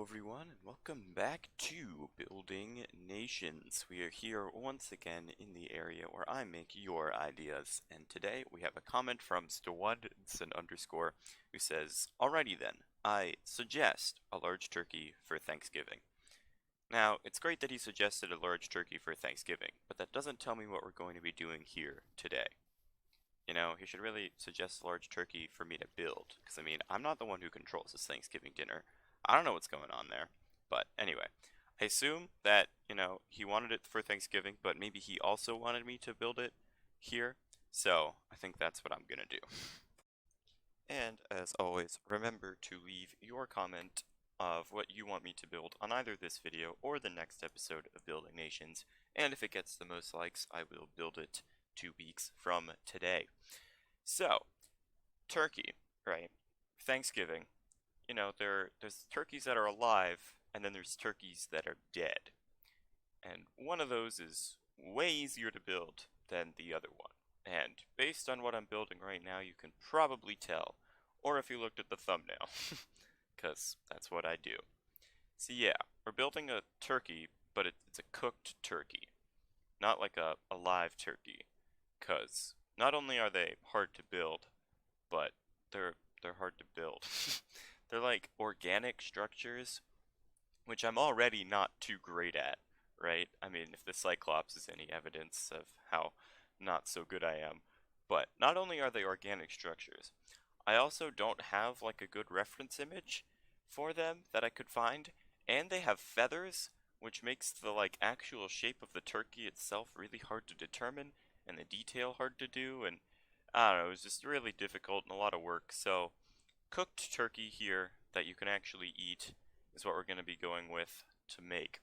everyone, and welcome back to Building Nations. We are here once again in the area where I make your ideas, and today we have a comment from Stewardson_ who says, "Alrighty then, I suggest a large turkey for Thanksgiving." Now, it's great that he suggested a large turkey for Thanksgiving, but that doesn't tell me what we're going to be doing here today. You know, he should really suggest a large turkey for me to build, because I mean, I'm not the one who controls this Thanksgiving dinner. I don't know what's going on there. But anyway, I assume that, he wanted it for Thanksgiving, but maybe he also wanted me to build it here. So I think that's what I'm gonna do. And as always, remember to leave your comment of what you want me to build on either this video or the next episode of Building Nations. And if it gets the most likes, I will build it 2 weeks from today. So, turkey, right? Thanksgiving. There's turkeys that are alive, and then there's turkeys that are dead. And one of those is way easier to build than the other one. And based on what I'm building right now, you can probably tell. Or if you looked at the thumbnail, because that's what I do. So yeah, we're building a turkey, but it's a cooked turkey, not like a live turkey. Because not only are they hard to build, but they're hard to build. They're like organic structures, which I'm already not too great at, right? I mean, if the Cyclops is any evidence of how not so good I am. But not only are they organic structures, I also don't have like a good reference image for them that I could find, and they have feathers, which makes the like actual shape of the turkey itself really hard to determine, and the detail hard to do, and I don't know, it was just really difficult and a lot of work. So cooked turkey here that you can actually eat is what we're going to be going with to make.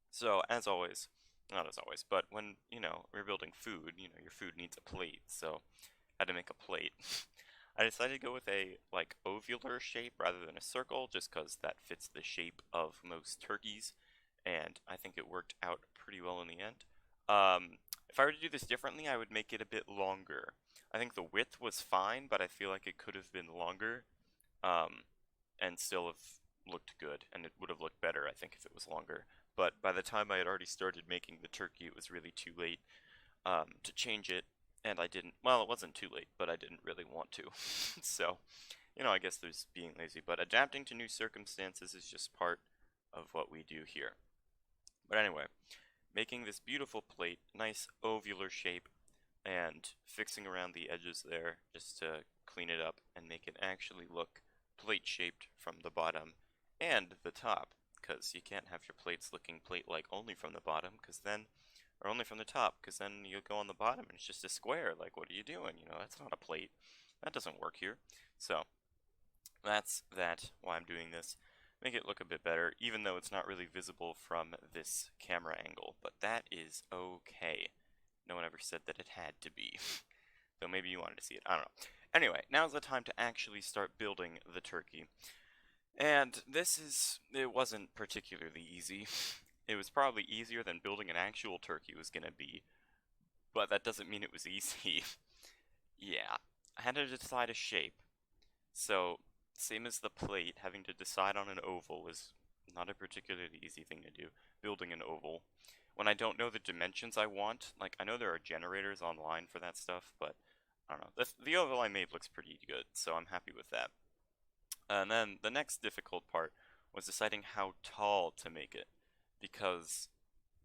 So as always, not as always, but when, we're building food, your food needs a plate, so I had to make a plate. I decided to go with a like ovular shape rather than a circle just because that fits the shape of most turkeys, and I think it worked out pretty well in the end. If I were to do this differently, I would make it a bit longer. I think the width was fine, but I feel like it could have been longer, um, and still have looked good, and it would have looked better, I think, if it was longer. But by the time I had already started making the turkey, it was really too late to change it, and I didn't, well, it wasn't too late, but I didn't really want to. So, I guess there's being lazy, but adapting to new circumstances is just part of what we do here. But anyway, making this beautiful plate, nice ovular shape, and fixing around the edges there just to clean it up and make it actually look plate shaped from the bottom and the top, because you can't have your plates looking plate like only from the bottom, because then, or only from the top, because then you go on the bottom and it's just a square. Like, what are you doing? That's not a plate. That doesn't work here. So that's why I'm doing this. Make it look a bit better, even though it's not really visible from this camera angle, but that is okay. No one ever said that it had to be. Though maybe you wanted to see it, I don't know. Anyway, now's the time to actually start building the turkey. And it wasn't particularly easy. It was probably easier than building an actual turkey was gonna be, but that doesn't mean it was easy. Yeah, I had to decide a shape. So, same as the plate, having to decide on an oval is not a particularly easy thing to do, building an oval. When I don't know the dimensions I want, like, I know there are generators online for that stuff, but I don't know. The oval I made looks pretty good, so I'm happy with that. And then the next difficult part was deciding how tall to make it, because,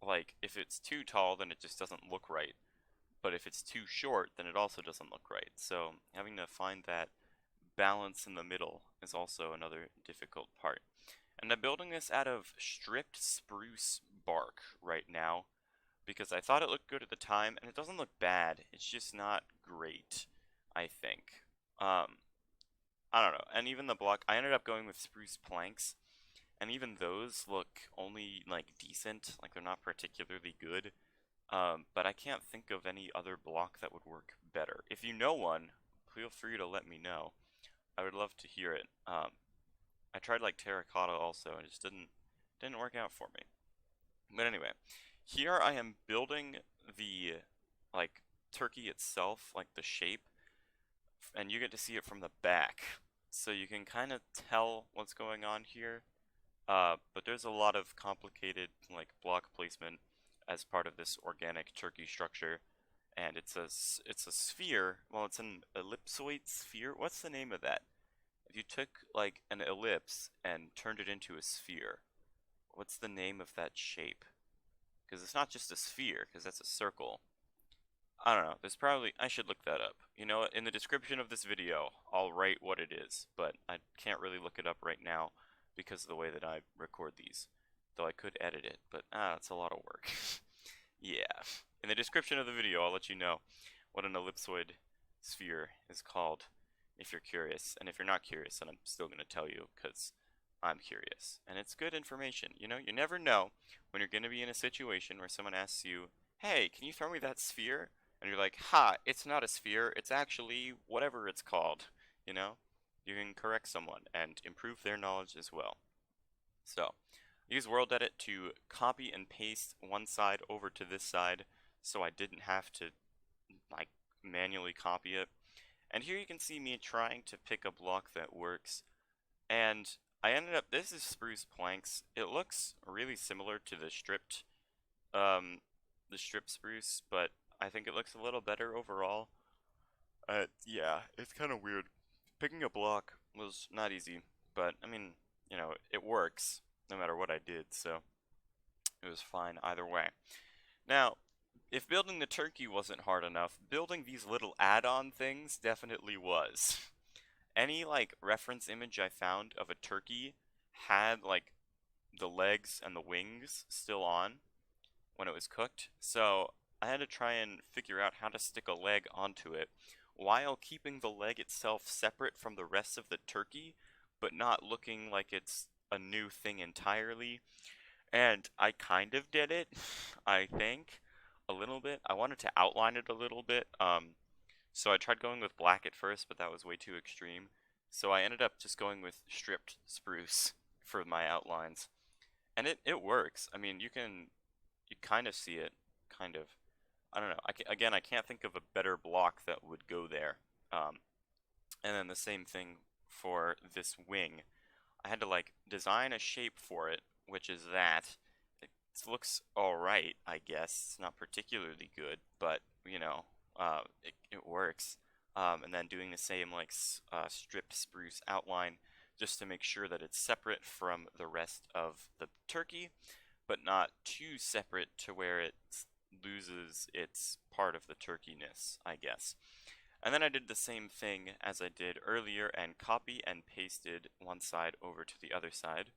like, if it's too tall, then it just doesn't look right. But if it's too short, then it also doesn't look right. So having to find that balance in the middle is also another difficult part. And I'm building this out of stripped spruce bark right now because I thought it looked good at the time, and it doesn't look bad. It's just not great, I think. I don't know. And even the block, I ended up going with spruce planks, and even those look only like decent, like they're not particularly good. But I can't think of any other block that would work better. If you know one, feel free to let me know. I would love to hear it. I tried like terracotta also, and it just didn't work out for me. But anyway, here I am building the like turkey itself, like the shape, and you get to see it from the back. So you can kind of tell what's going on here. But there's a lot of complicated like block placement as part of this organic turkey structure, and it's a sphere. Well, it's an ellipsoid sphere. What's the name of that? If you took like an ellipse and turned it into a sphere, what's the name of that shape? Because it's not just a sphere, because that's a circle. I don't know. There's probably, I should look that up. You know what? In the description of this video, I'll write what it is, but I can't really look it up right now because of the way that I record these. Though I could edit it, but it's a lot of work. Yeah. In the description of the video, I'll let you know what an ellipsoid sphere is called if you're curious. And if you're not curious, then I'm still going to tell you because I'm curious. And it's good information. You know, you never know when you're going to be in a situation where someone asks you, hey, can you throw me that sphere? And you're like, ha, it's not a sphere, it's actually whatever it's called. You know, you can correct someone and improve their knowledge as well. So, use World Edit to copy and paste one side over to this side so I didn't have to like manually copy it. And here you can see me trying to pick a block that works. And I ended up, this is spruce planks. It looks really similar to um, the strip spruce, but I think it looks a little better overall. Yeah, it's kind of weird. Picking a block was not easy, but I mean, you know, it works no matter what I did, so it was fine either way. Now, if building the turkey wasn't hard enough, building these little add-on things definitely was. Any like reference image I found of a turkey had like the legs and the wings still on when it was cooked, so I had to try and figure out how to stick a leg onto it while keeping the leg itself separate from the rest of the turkey, but not looking like it's a new thing entirely. And I kind of did it, I think, a little bit. I wanted to outline it a little bit, so I tried going with black at first, but that was way too extreme. So I ended up just going with stripped spruce for my outlines. And it works. I mean, you kind of see it, kind of. I don't know. Again, I can't think of a better block that would go there. Um, and then the same thing for this wing. I had to like design a shape for it, which is that. It looks alright, I guess. It's not particularly good, but you know, it works. And then doing the same like stripped spruce outline just to make sure that it's separate from the rest of the turkey, but not too separate to where it loses its part of the turkeyness, I guess. And then I did the same thing as I did earlier and copy and pasted one side over to the other side.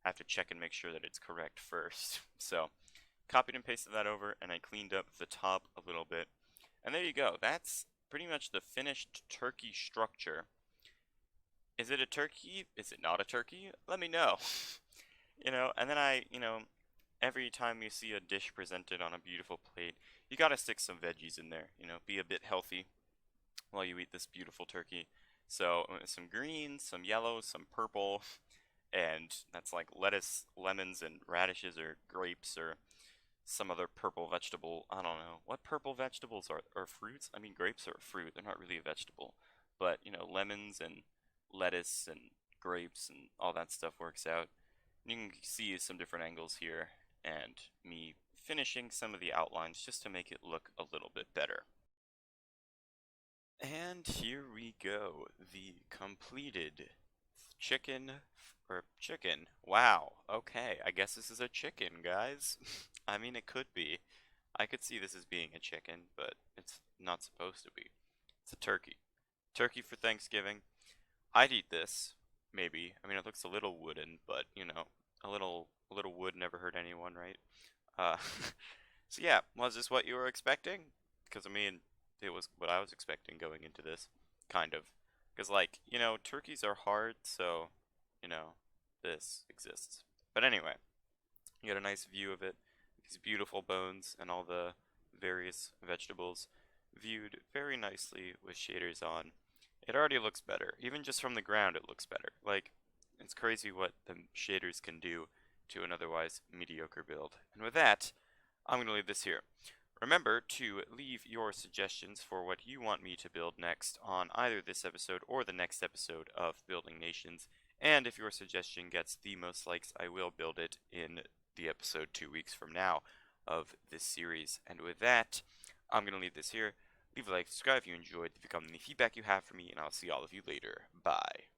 I have to check and make sure that it's correct first. So, copied and pasted that over, and I cleaned up the top a little bit. And there you go. That's pretty much the finished turkey structure. Is it a turkey? Is it not a turkey? Let me know. And then every time you see a dish presented on a beautiful plate, you gotta stick some veggies in there, be a bit healthy while you eat this beautiful turkey. So, some green, some yellow, some purple, and that's like lettuce, lemons, and radishes or grapes or some other purple vegetable. I don't know. What purple vegetables are fruits? I mean, grapes are a fruit. They're not really a vegetable. But, lemons and lettuce and grapes and all that stuff works out. You can see some different angles here and me finishing some of the outlines just to make it look a little bit better. And here we go, the completed chicken, or chicken. Wow, okay, I guess this is a chicken, guys. I mean, it could be. I could see this as being a chicken, but it's not supposed to be. It's a turkey. Turkey for Thanksgiving. I'd eat this, maybe. I mean, it looks a little wooden, but, a little wood never hurt anyone, right? Uh, so yeah, was this what you were expecting? Because, I mean, it was what I was expecting going into this, kind of. Because, like, turkeys are hard, so, you know, this exists. But anyway, you get a nice view of it. These beautiful bones and all the various vegetables viewed very nicely with shaders on. It already looks better. Even just from the ground, it looks better. Like, it's crazy what the shaders can do to an otherwise mediocre build. And with that, I'm going to leave this here. Remember to leave your suggestions for what you want me to build next on either this episode or the next episode of Building Nations And if your suggestion gets the most likes, I will build it in the episode 2 weeks from now of this series. And with that, I'm going to leave this here. Leave a like, subscribe if you enjoyed, leave a comment, any feedback you have for me, and I'll see all of you later. Bye.